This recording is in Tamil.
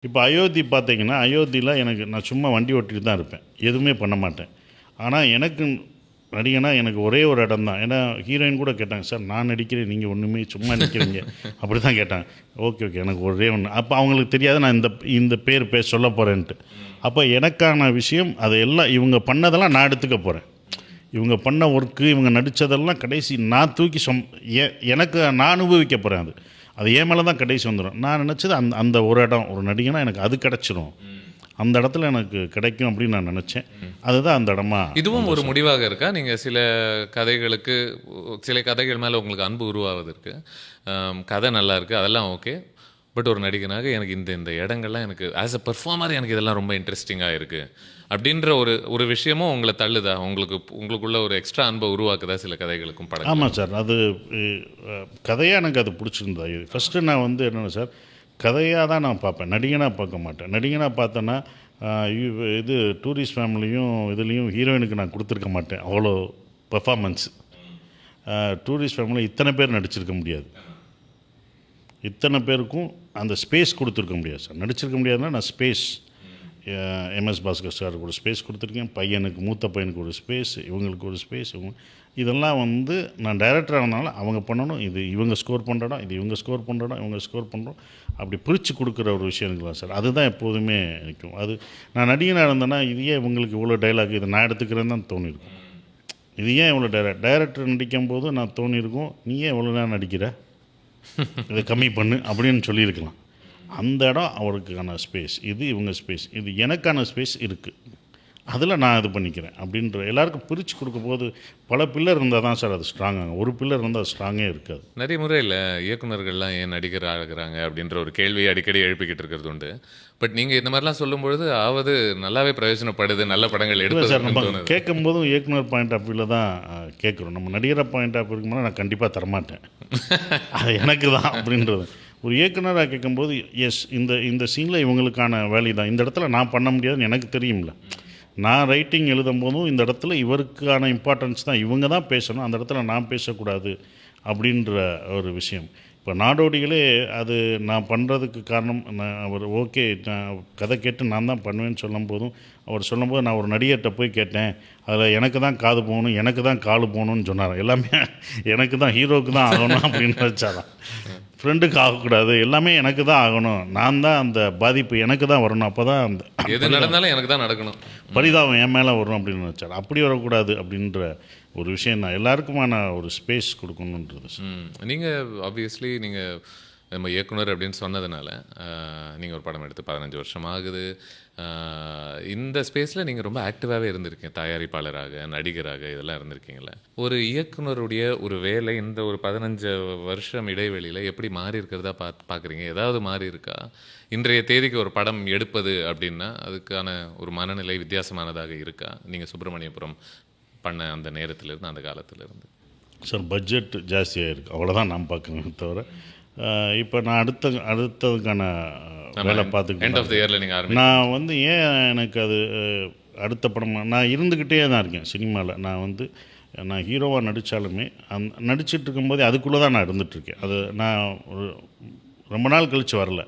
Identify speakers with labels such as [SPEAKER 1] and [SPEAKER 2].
[SPEAKER 1] இப்போ அயோத்தி பார்த்தீங்கன்னா, அயோத்தியில நான் சும்மா வண்டி ஓட்டிட்டு தான் இருப்பேன். எதுவுமே பண்ண மாட்டேன். ஆனா எனக்கு நடிகனா எனக்கு ஒரே ஒரு இடம் தான். ஏன்னா ஹீரோயின் கூட கேட்டாங்க, "சார் நான் நடிக்கிறேன், நீங்க ஒண்ணுமே சும்மா நிக்கிறீங்க." அப்படி தான் கேட்டாங்க. Okay, okay. எனக்கு ஒரே ஒண்ணு. அப்ப அவங்களுக்கு தெரியாது நான் இந்த இந்த பேர் சொல்லப் போறேன்ட்டு. அப்ப எனக்கான விஷயம் அது எல்லாம் இவங்க பண்ணதெல்லாம் நான் எடுத்துக்க போறேன். இவங்க பண்ண ஒர்க்கு, இவங்க நடித்ததெல்லாம் கடைசி நான் தூக்கி எனக்கு நான் அனுபவிக்க போகிறேன் அது. அது என் மேலே தான் கடைசி வந்துடும். நான் நினச்சது அந்த அந்த ஒரு இடம் ஒரு நடிகனா எனக்கு அது கிடச்சிரும். அந்த இடத்துல எனக்கு கிடைக்கும் அப்படின்னு நான் நினச்சேன். அதுதான் அந்த இடமா.
[SPEAKER 2] இதுவும் ஒரு முடிவாக இருக்கா? நீங்கள் சில கதைகள் மேலே உங்களுக்கு அன்பு உருவாவதற்கு கதை நல்லா இருக்குது, அதெல்லாம் ஓகே. பட் ஒரு நடிகனாக எனக்கு இந்த இடங்கள்லாம் எனக்கு ஆஸ் அ பெர்ஃபார்மர் எனக்கு இதெல்லாம் ரொம்ப இன்ட்ரெஸ்டிங்காக இருக்குது அப்படின்ற ஒரு விஷயமும் உங்களை தள்ளுதா? உங்களுக்குள்ள ஒரு எக்ஸ்ட்ரா அன்பை உருவாக்குதா சில கதைகளுக்கும் படம்?
[SPEAKER 1] ஆமாம் சார். அது கதையாக எனக்கு அது பிடிச்சிருந்தா. ஃபஸ்ட்டு நான் என்னென்ன சார், கதையாக தான் நான் பார்ப்பேன், நடிகனாக பார்க்க மாட்டேன். நடிகனாக பார்த்தேன்னா இது டூரிஸ்ட் ஃபேமிலியும் இதுலேயும் ஹீரோயினுக்கு நான் கொடுத்துருக்க மாட்டேன் அவ்வளோ பெர்ஃபார்மன்ஸ். டூரிஸ்ட் ஃபேமிலியில் இத்தனை பேர் நடிச்சிருக்க முடியாது. இத்தனை பேருக்கும் அந்த ஸ்பேஸ் கொடுத்துருக்க முடியாது சார். நடிச்சிருக்க முடியாதுன்னா நான் ஸ்பேஸ் எம்எஸ் பாஸ்கர் சாருக்கு ஒரு ஸ்பேஸ் கொடுத்துருக்கேன். மூத்த பையனுக்கு ஒரு ஸ்பேஸ், இவங்களுக்கு ஒரு ஸ்பேஸ். இதெல்லாம் நான் டைரக்டராக இருந்தாலும் அவங்க பண்ணணும். இது இவங்க ஸ்கோர் பண்ணுற இடம், இது இவங்க ஸ்கோர் பண்ணுற இடம், இவங்க ஸ்கோர் பண்ணுறோம். அப்படி பிரித்து கொடுக்குற ஒரு விஷயம் இருக்குல்ல சார், அதுதான் எப்போதுமே நிற்கும். அது நான் நடிகனாக இருந்தேன்னா இது ஏன் இவங்களுக்கு இவ்வளோ டைலாக் இதை நான் எடுத்துக்கிறேன்னு தான் தோணியிருக்கும். இது ஏன் இவ்வளோ டைரக்டர் நடிக்கும் போது நான் தோணியிருக்கும், நீ ஏன் இவ்வளோ நேரம் நடிக்கிற, இதை கம்மி பண்ணு அப்படின்னு சொல்லியிருக்கலாம். அந்த இடம் அவருக்கான ஸ்பேஸ், இது இவங்க ஸ்பேஸ், இது எனக்கான ஸ்பேஸ் இருக்குது, அதில் நான் இது பண்ணிக்கிறேன் அப்படின்ற எல்லாருக்கும் பிரித்து கொடுக்கும்போது பல பில்லர் இருந்தால் தான் சார் அது ஸ்ட்ராங்காக. ஒரு பில்லர் இருந்தால் அது ஸ்ட்ராங்கே இருக்காது.
[SPEAKER 2] நிறைய முறையில் இயக்குநர்கள்லாம் ஏன் நடிகர் ஆகுறாங்க அப்படின்ற ஒரு கேள்வியை அடிக்கடி எழுப்பிக்கிட்டு இருக்கிறது உண்டு. பட் நீங்கள் இந்த மாதிரிலாம் சொல்லும்பொழுது நல்லாவே பிரயோஜனப்படுது, நல்ல படங்கள் எடுத்து
[SPEAKER 1] சார். நம்ம கேட்கும்போதும் இயக்குனர் பாயிண்ட் ஆஃப் வியூவில் தான் கேட்குறோம். நம்ம நடிகரை பாயிண்ட் ஆஃப் இருக்கும்போது நான் கண்டிப்பாக தரமாட்டேன், அது எனக்கு தான் அப்படின்றது. ஒரு இயக்குனராக கேட்கும்போது எஸ் இந்த சீனில் இவங்களுக்கான வேலை தான், இந்த இடத்துல நான் பண்ண முடியாதுன்னு எனக்கு தெரியும்ல. நான் ரைட்டிங் எழுதும் போதும் இந்த இடத்துல இவருக்கான இம்பார்ட்டன்ஸ் தான், இவங்க தான் பேசணும், அந்த இடத்துல நான் பேசக்கூடாது அப்படின்ற ஒரு விஷயம். இப்போ நாடோடிகளே அது நான் பண்ணுறதுக்கு காரணம் அவர் ஓகே நான் கதை கேட்டு நான் தான் பண்ணுவேன்னு சொல்லும் போதும் அவர் சொல்லும்போது நான் ஒரு நடிகர்கிட்ட போய் கேட்டேன், அதில் எனக்கு தான் காது போகணும், எனக்கு தான் காலு போகணும்னு சொன்னார். எல்லாமே எனக்கு தான், ஹீரோவுக்கு தான் ஆகணும் அப்படின்னு வச்சாதான், ஃப்ரெண்டுக்கு ஆகக்கூடாது, எல்லாமே எனக்கு தான் ஆகணும், நான் தான் அந்த பாதிப்பு எனக்கு தான் வரணும், அப்போ தான் அந்த
[SPEAKER 2] எது நடந்தாலும் எனக்கு தான் நடக்கணும்,
[SPEAKER 1] பரிதாபம் என் மேலே வரும் அப்படின்னு வச்சார். அப்படி வரக்கூடாது அப்படின்ற ஒரு விஷயம் தான், எல்லாருக்குமான ஒரு ஸ்பேஸ் கொடுக்கணுன்றது.
[SPEAKER 2] நீங்கள் ஆப்வியஸ்லி நீங்கள் நம்ம இயக்குனர் அப்படின்னு சொன்னதுனால நீங்கள் ஒரு படம் எடுத்து 15 வருஷம் ஆகுது. இந்த ஸ்பேஸில் நீங்கள் ரொம்ப ஆக்டிவாகவே இருந்திருக்கீங்க, தயாரிப்பாளராக, நடிகராக, இதெல்லாம் இருந்திருக்கீங்களே. ஒரு இயக்குனருடைய ஒரு வேலை இந்த ஒரு 15 வருஷம் இடைவெளியில் எப்படி மாறி இருக்கிறதா பார்க்குறீங்க? ஏதாவது மாறி இருக்கா? இன்றைய தேதிக்கு ஒரு படம் எடுப்பது அப்படின்னா அதுக்கான ஒரு மனநிலை வித்தியாசமானதாக இருக்கா? நீங்கள் சுப்பிரமணியபுரம் பண்ண அந்த நேரத்திலிருந்து, அந்த காலத்திலிருந்து
[SPEAKER 1] சார் பட்ஜெட் ஜாஸ்தியாக இருக்குது, அவ்வளோதான் நான் பார்க்குறேன். தவிர இப்போ நான் அடுத்ததுக்கான வேலை பார்த்துக்கிட்டு நான் ஏன் எனக்கு அது அடுத்த படம் நான் இருந்துக்கிட்டே தான் இருக்கேன் சினிமாவில். நான் ஹீரோவாக நடித்தாலுமே நடிச்சிட்டு இருக்கும்போதே அதுக்குள்ளே தான் நான் இருந்துகிட்ருக்கேன். அது நான் ரொம்ப நாள் கழித்து வரல.